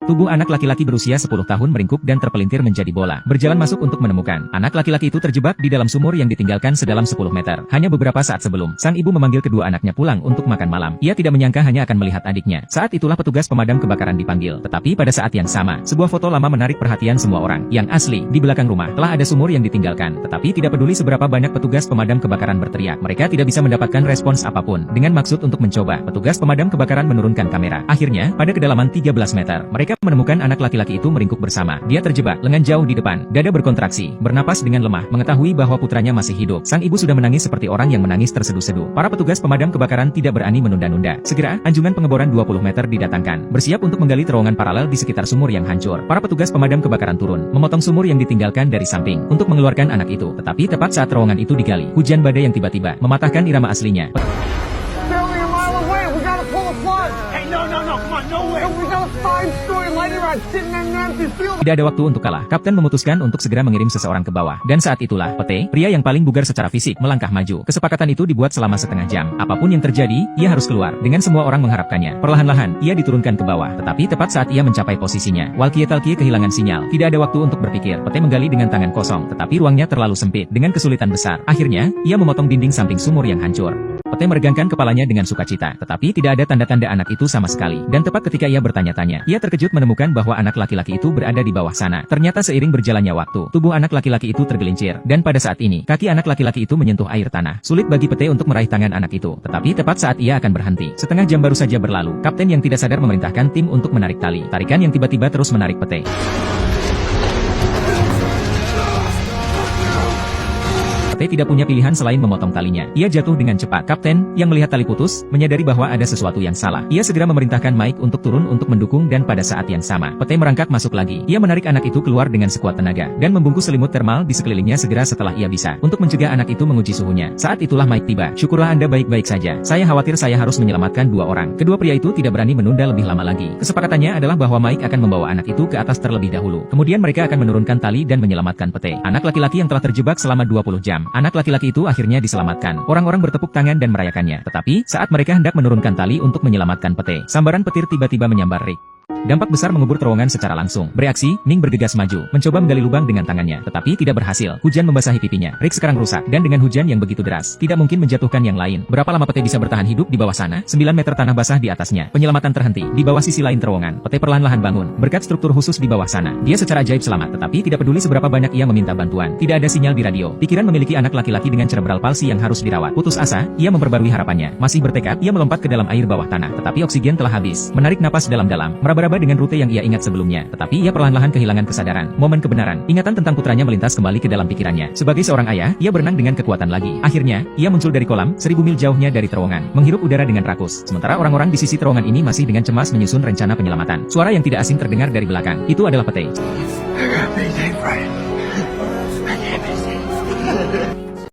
Tubuh anak laki-laki berusia 10 tahun meringkuk dan terpelintir menjadi bola. Berjalan masuk untuk menemukan. Anak laki-laki itu terjebak di dalam sumur yang ditinggalkan sedalam 10 meter. Hanya beberapa saat sebelum, sang ibu memanggil kedua anaknya pulang untuk makan malam. Ia tidak menyangka hanya akan melihat adiknya. Saat itulah petugas pemadam kebakaran dipanggil. Tetapi pada saat yang sama, sebuah foto lama menarik perhatian semua orang. Yang asli, di belakang rumah, telah ada sumur yang ditinggalkan. Tetapi tidak peduli seberapa banyak petugas pemadam kebakaran berteriak, mereka tidak bisa mendapatkan respons apapun. Dengan maksud untuk mencoba, petugas pemadam kebakaran menurunkan kamera. Akhirnya, pada kedalaman 13 meter, mereka menemukan anak laki-laki itu meringkuk bersama. Dia terjebak, lengan jauh di depan, dada berkontraksi, bernapas dengan lemah. Mengetahui bahwa putranya masih hidup, sang ibu sudah menangis seperti orang yang menangis terseduh-seduh. Para petugas pemadam kebakaran tidak berani menunda-nunda. Segera, anjungan pengeboran 20 meter didatangkan, bersiap untuk menggali terowongan paralel di sekitar sumur yang hancur. Para petugas pemadam kebakaran turun, memotong sumur yang ditinggalkan dari samping, untuk mengeluarkan anak itu. Tetapi tepat saat terowongan itu digali, hujan badai yang tiba-tiba mematahkan irama aslinya. Tidak ada waktu untuk kalah. Kapten memutuskan untuk segera mengirim seseorang ke bawah. Dan saat itulah, Pete, pria yang paling bugar secara fisik, melangkah maju. Kesepakatan itu dibuat selama setengah jam. Apapun yang terjadi, ia harus keluar. Dengan semua orang mengharapkannya. Perlahan-lahan, ia diturunkan ke bawah. Tetapi tepat saat ia mencapai posisinya, walkie-talkie kehilangan sinyal. Tidak ada waktu untuk berpikir. Pete menggali dengan tangan kosong. Tetapi ruangnya terlalu sempit. Dengan kesulitan besar. Akhirnya, ia memotong dinding samping sumur yang hancur. Pete meregangkan kepalanya dengan sukacita, tetapi tidak ada tanda-tanda anak itu sama sekali. Dan tepat ketika ia bertanya-tanya, ia terkejut menemukan bahwa anak laki-laki itu berada di bawah sana. Ternyata seiring berjalannya waktu, tubuh anak laki-laki itu tergelincir, dan pada saat ini, kaki anak laki-laki itu menyentuh air tanah. Sulit bagi Pete untuk meraih tangan anak itu, tetapi tepat saat ia akan berhenti. Setengah jam baru saja berlalu, kapten yang tidak sadar memerintahkan tim untuk menarik tali. Tarikan yang tiba-tiba terus menarik Pete. Pete tidak punya pilihan selain memotong talinya. Ia jatuh dengan cepat. Kapten, yang melihat tali putus, menyadari bahwa ada sesuatu yang salah. Ia segera memerintahkan Mike untuk turun untuk mendukung dan pada saat yang sama, Pete merangkak masuk lagi. Ia menarik anak itu keluar dengan sekuat tenaga, dan membungkus selimut termal di sekelilingnya segera setelah ia bisa, untuk mencegah anak itu menguji suhunya. Saat itulah Mike tiba. Syukurlah Anda baik-baik saja. Saya khawatir saya harus menyelamatkan 2 orang. Kedua pria itu tidak berani menunda lebih lama lagi. Kesepakatannya adalah bahwa Mike akan membawa anak itu ke atas terlebih dahulu. Kemudian mereka akan menurunkan tali dan menyelamatkan Pete, anak laki-laki yang telah terjebak selama 20 jam. Anak laki-laki itu akhirnya diselamatkan. Orang-orang bertepuk tangan dan merayakannya. Tetapi, saat mereka hendak menurunkan tali untuk menyelamatkan Pete, sambaran petir tiba-tiba menyambar Rick. Dampak besar mengubur terowongan secara langsung. Bereaksi, Ning bergegas maju, mencoba menggali lubang dengan tangannya, tetapi tidak berhasil. Hujan membasahi pipinya. Rick sekarang rusak, dan dengan hujan yang begitu deras, tidak mungkin menjatuhkan yang lain. Berapa lama Pete bisa bertahan hidup di bawah sana? 9 meter tanah basah di atasnya. Penyelamatan terhenti. Di bawah sisi lain terowongan, Pete perlahan-lahan bangun. Berkat struktur khusus di bawah sana, dia secara ajaib selamat, tetapi tidak peduli seberapa banyak ia meminta bantuan. Tidak ada sinyal di radio. Pikiran memiliki anak laki-laki dengan cerebral palsy yang harus dirawat. Putus asa, ia memperbarui harapannya. Masih bertekad, ia melompat ke dalam air bawah tanah, tetapi oksigen telah habis. Menarik napas dalam-dalam, meraba-raba dengan rute yang ia ingat sebelumnya, tetapi ia perlahan-lahan kehilangan kesadaran. Momen kebenaran, ingatan tentang putranya melintas kembali ke dalam pikirannya. Sebagai seorang ayah, ia berenang dengan kekuatan lagi. Akhirnya, ia muncul dari kolam, 1000 mil jauhnya dari terowongan, menghirup udara dengan rakus. Sementara orang-orang di sisi terowongan ini masih dengan cemas menyusun rencana penyelamatan. Suara yang tidak asing terdengar dari belakang. Itu adalah Pete.